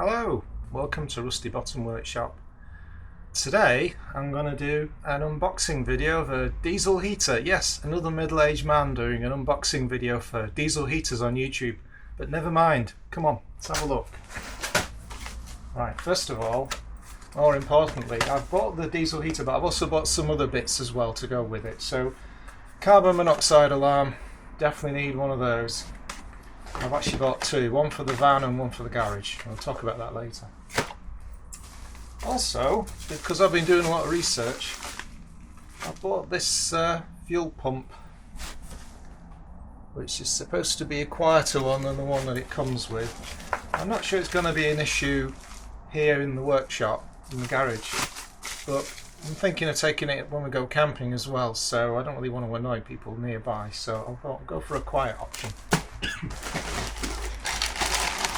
Hello, welcome to Rusty Bottom Workshop. Today I'm going to do an unboxing video of a diesel heater. Yes, another middle-aged man doing an unboxing video for diesel heaters on YouTube. But never mind, come on, let's have a look. Right, first of all, more importantly, I've bought the diesel heater, but I've also bought some other bits as well to go with it. So, carbon monoxide alarm, definitely need one of those. I've actually bought two, one for the van and one for the garage. I'll talk about that later. Also, because I've been doing a lot of research, I bought this fuel pump, which is supposed to be a quieter one than the one that it comes with. I'm not sure it's going to be an issue here in the workshop, in the garage, but I'm thinking of taking it when we go camping as well, so I don't really want to annoy people nearby, so I'll go for a quiet option.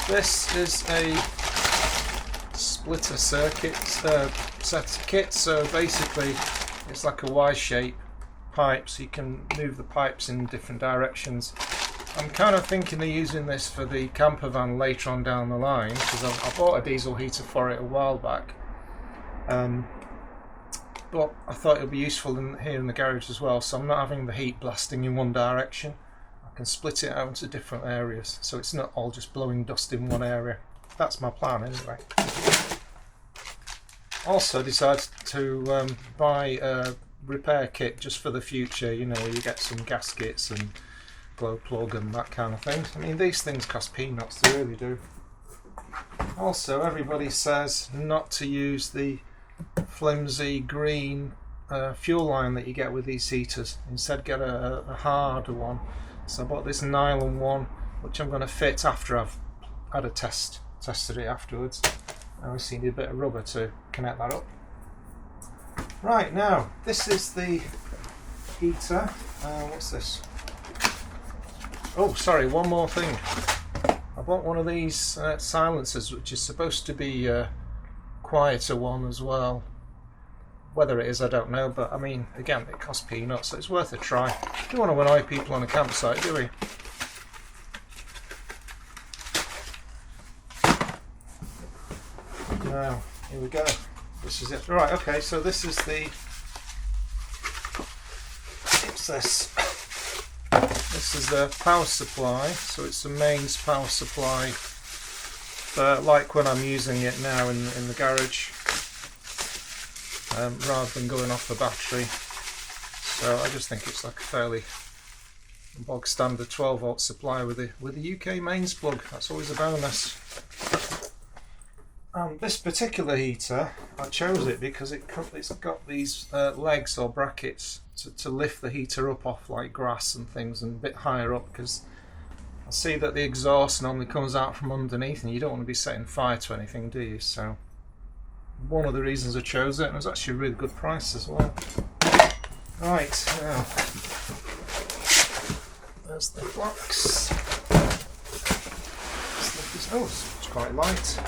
This is a splitter circuit set kit, so basically it's like a Y-shape pipe, so you can move the pipes in different directions. I'm kind of thinking of using this for the camper van later on down the line, because I bought a diesel heater for it a while back, but I thought it would be useful here in the garage as well, so I'm not having the heat blasting in one direction. I can split it out into different areas, so it's not all just blowing dust in one area. That's my plan anyway. Also decided to buy a repair kit just for the future, you know, you get some gaskets and glow plug and that kind of thing. I mean, these things cost peanuts, they really do. Also, everybody says not to use the flimsy green fuel line that you get with these heaters. Instead get a harder one. So I bought this nylon one, which I'm going to fit after I've had a tested it afterwards. I obviously need a bit of rubber to connect that up. Right, now this is the heater. What's this? Oh, sorry, one more thing. I bought one of these silencers, which is supposed to be a quieter one as well. Whether it is, I don't know, but I mean, again, it costs peanuts, so it's worth a try. We don't want to annoy people on a campsite, do we? Now, here we go. This is it. Right, okay, so this is the... What's this? This is the power supply, so it's the mains power supply, like when I'm using it now in the garage. Rather than going off the battery, so I just think it's like a fairly bog standard 12 volt supply with the UK mains plug. That's always a bonus. This particular heater, I chose it because it's got these legs or brackets to lift the heater up off like grass and things, and a bit higher up, because I see that the exhaust normally comes out from underneath and you don't want to be setting fire to anything, do you? So one of the reasons I chose it, and it was actually a really good price as well. Right, now there's the box. Oh, it's quite light,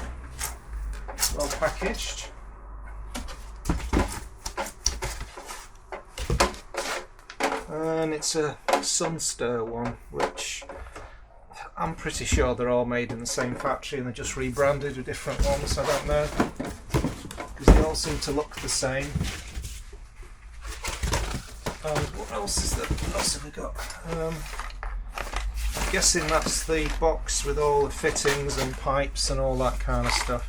well packaged. And it's a Sunster one, which I'm pretty sure they're all made in the same factory and they're just rebranded with different ones, I don't know, because they all seem to look the same. And what else is there? What else have we got? I'm guessing that's the box with all the fittings and pipes and all that kind of stuff.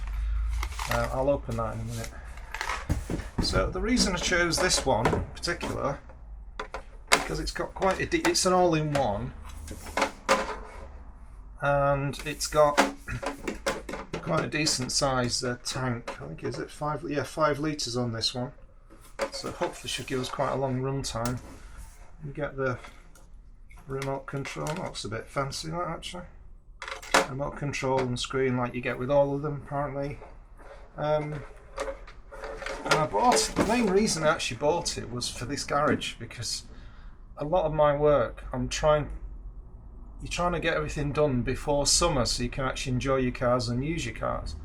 I'll open that in a minute. So the reason I chose this one in particular, because it's got it's an all-in-one, and it's got quite a decent size tank. I think, is it 5 litres on this one, so hopefully should give us quite a long run time. You get the remote control. That looks a bit fancy, that actually. Remote control and screen like you get with all of them apparently. And I bought, the main reason I actually bought it was for this garage, because a lot of my work you're trying to get everything done before summer so you can actually enjoy your cars and use your cars.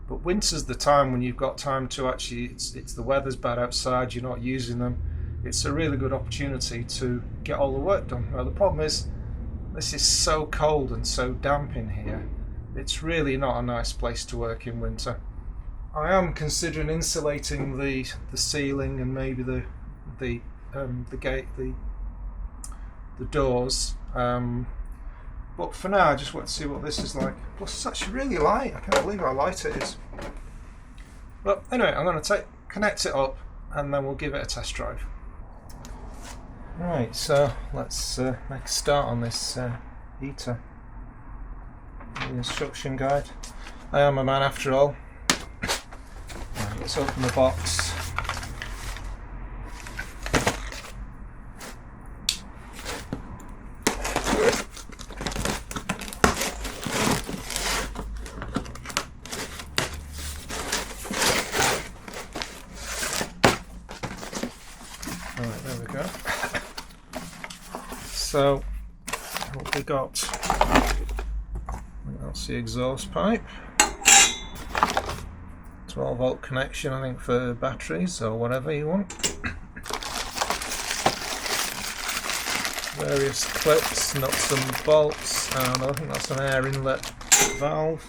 But winter's the time when you've got time to actually, it's the weather's bad outside, you're not using them. It's a really good opportunity to get all the work done. Well, the problem is this is so cold and so damp in here. it's really not a nice place to work in winter. I am considering insulating the ceiling and maybe the gate, the doors. But for now, I just want to see what this is like. Plus, it's actually really light. I can't believe how light it is. But anyway, I'm going to connect it up, and then we'll give it a test drive. Right, so let's make a start on this heater. The instruction guide. I am a man after all. Right, let's open the box. Alright, there we go. So, what we got? That's the exhaust pipe. 12 volt connection, I think, for batteries or whatever you want. Various clips, nuts and bolts, and I think that's an air inlet valve.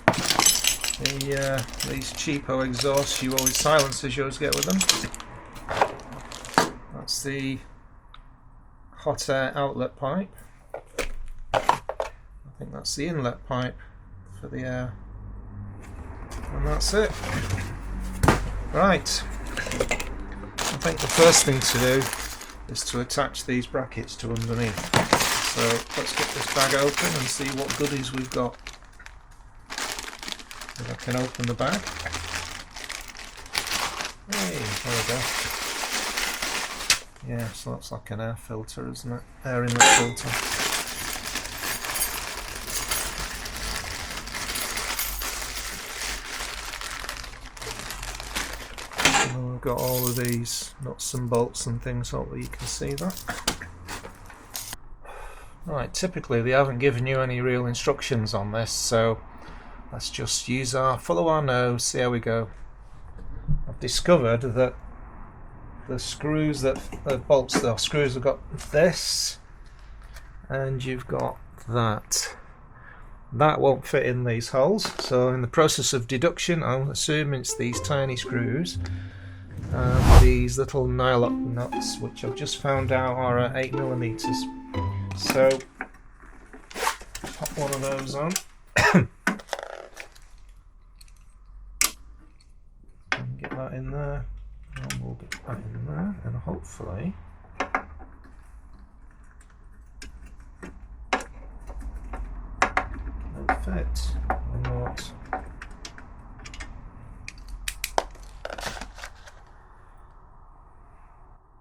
These cheapo exhausts silencers you always get with them. That's the hot air outlet pipe. I think that's the inlet pipe for the air. And that's it. Right. I think the first thing to do is to attach these brackets to underneath. So let's get this bag open and see what goodies we've got. If I can open the bag. Hey, there we go. Yeah, so that's like an air filter, isn't it? Air inlet filter. And then we've got all of these nuts and bolts and things, hopefully you can see that. Right, typically they haven't given you any real instructions on this, so let's just follow our nose, see how we go. I've discovered that the screws screws have got this, and you've got that. That won't fit in these holes, so in the process of deduction I'll assume it's these tiny screws and these little nylon nuts, which I've just found out are 8mm. So pop one of those on. And get that in there. And we'll get that in there, and hopefully they'll fit or not.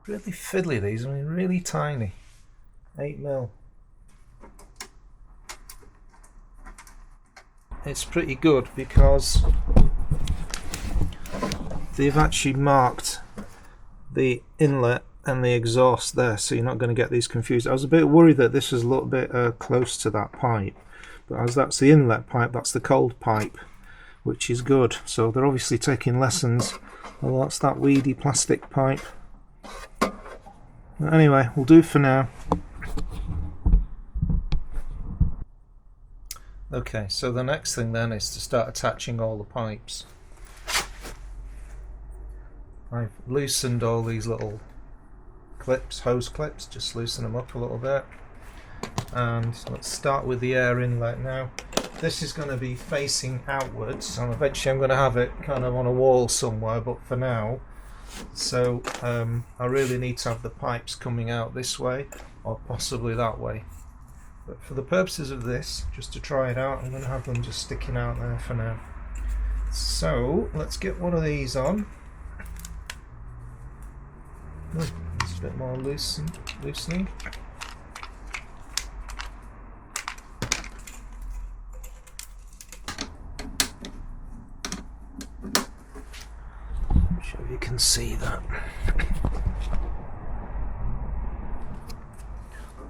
Really fiddly these, I mean really tiny. 8mm. It's pretty good because they've actually marked the inlet and the exhaust there, so you're not going to get these confused. I was a bit worried that this was a little bit close to that pipe, but as that's the inlet pipe, that's the cold pipe, which is good. So they're obviously taking lessons. Well, that's that weedy plastic pipe. But anyway, we'll do for now. Okay, so the next thing then is to start attaching all the pipes. I've loosened all these little clips, hose clips, just loosen them up a little bit. And let's start with the air inlet now. This is going to be facing outwards, and eventually I'm going to have it kind of on a wall somewhere, but for now, so I really need to have the pipes coming out this way or possibly that way. But for the purposes of this, just to try it out, I'm going to have them just sticking out there for now. So let's get one of these on. It's a bit more loosening. I'm sure you can see that.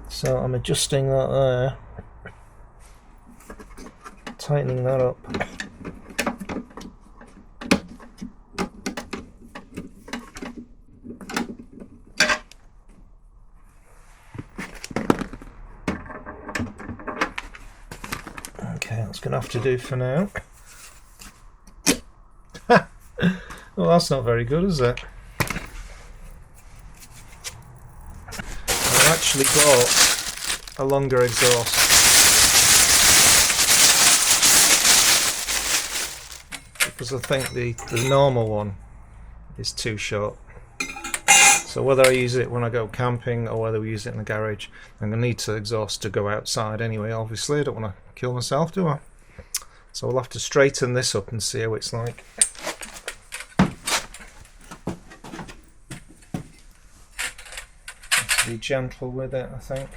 So I'm adjusting that there, tightening that up. Okay, that's going gonna have to do for now. Well, that's not very good, is it? I actually bought a longer exhaust. Because I think the normal one is too short. So whether I use it when I go camping or whether we use it in the garage, I'm going to need the exhaust to go outside anyway, obviously. I don't want to kill myself, do I? So we'll have to straighten this up and see how it's like. Be gentle with it, I think.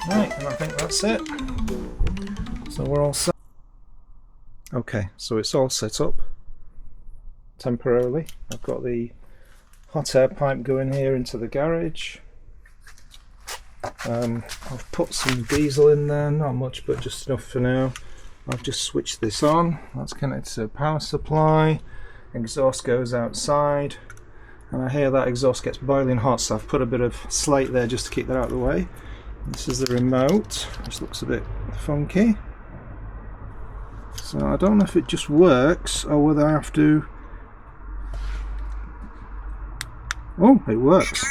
Right, and I think that's it. So we're all set. Okay, so it's all set up temporarily. I've got the hot air pipe going here into the garage. I've put some diesel in there, not much but just enough for now. I've just switched this on. That's connected to a power supply. Exhaust goes outside, and I hear that exhaust gets boiling hot, so I've put a bit of slate there just to keep that out of the way. This is the remote, which looks a bit funky. So I don't know if it just works or whether I have to... Oh, it works.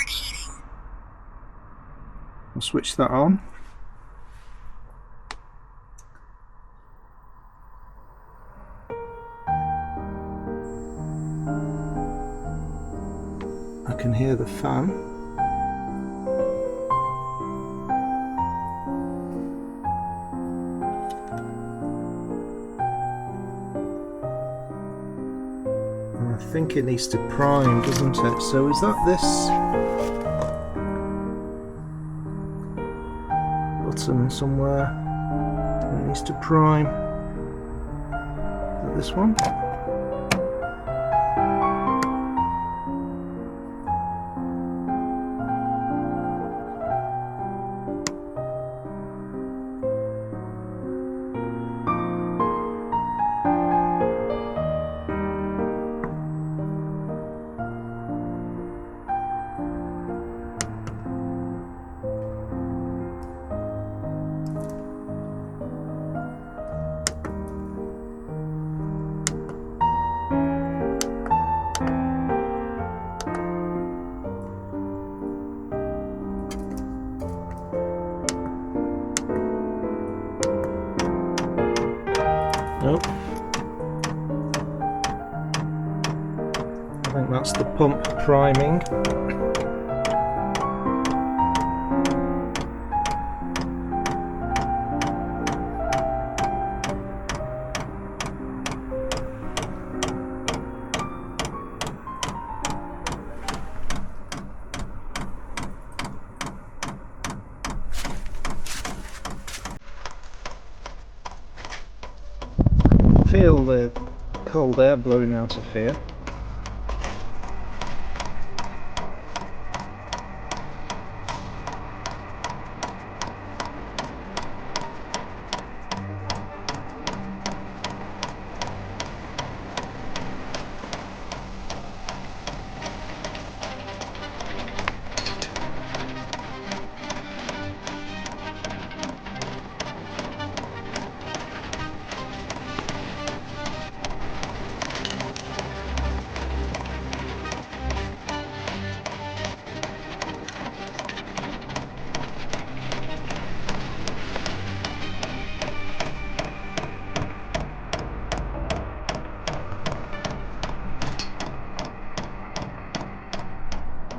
I'll switch that on. I can hear the fan. I think it needs to prime, doesn't it? So is that this button somewhere? It needs to prime. Is it this one? Nope. I think that's the pump priming. feel the cold air blowing out of here.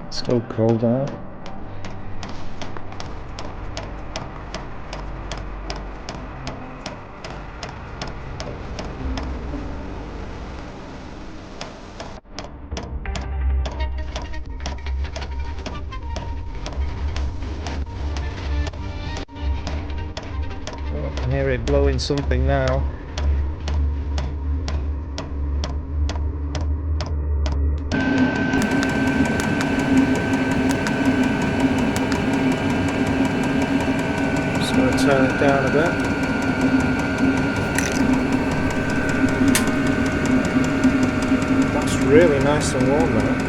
Still cold out. Oh, I can hear it blowing something now. Going to turn it down a bit. That's really nice and warm now.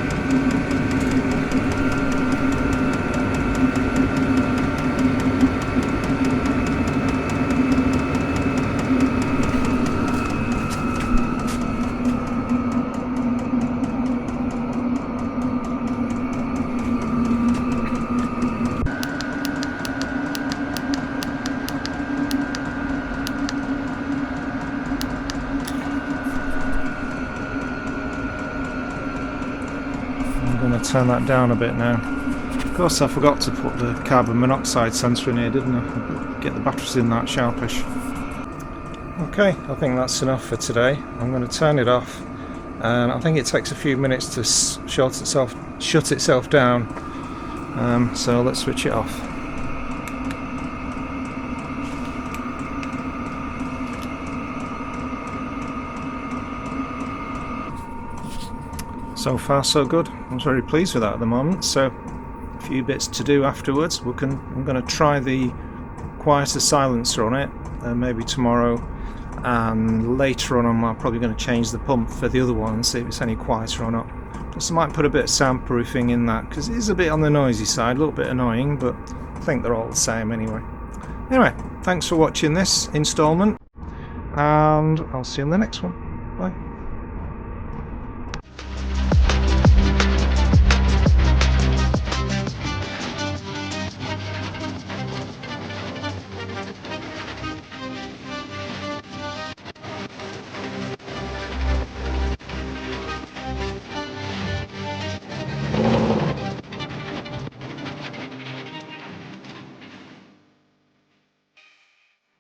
I'm going to turn that down a bit now. Of course, I forgot to put the carbon monoxide sensor in here, didn't I? Get the batteries in that sharpish. Okay, I think that's enough for today. I'm going to turn it off, and I think it takes a few minutes to shut itself down. So let's switch it off. So far so good. I'm very pleased with that at the moment. So a few bits to do afterwards. I'm going to try the quieter silencer on it maybe tomorrow, and later on I'm probably going to change the pump for the other one and see if it's any quieter or not. Plus I might put a bit of soundproofing in that, because it is a bit on the noisy side, a little bit annoying, but I think they're all the same anyway. Anyway, thanks for watching this instalment, and I'll see you in the next one. Bye.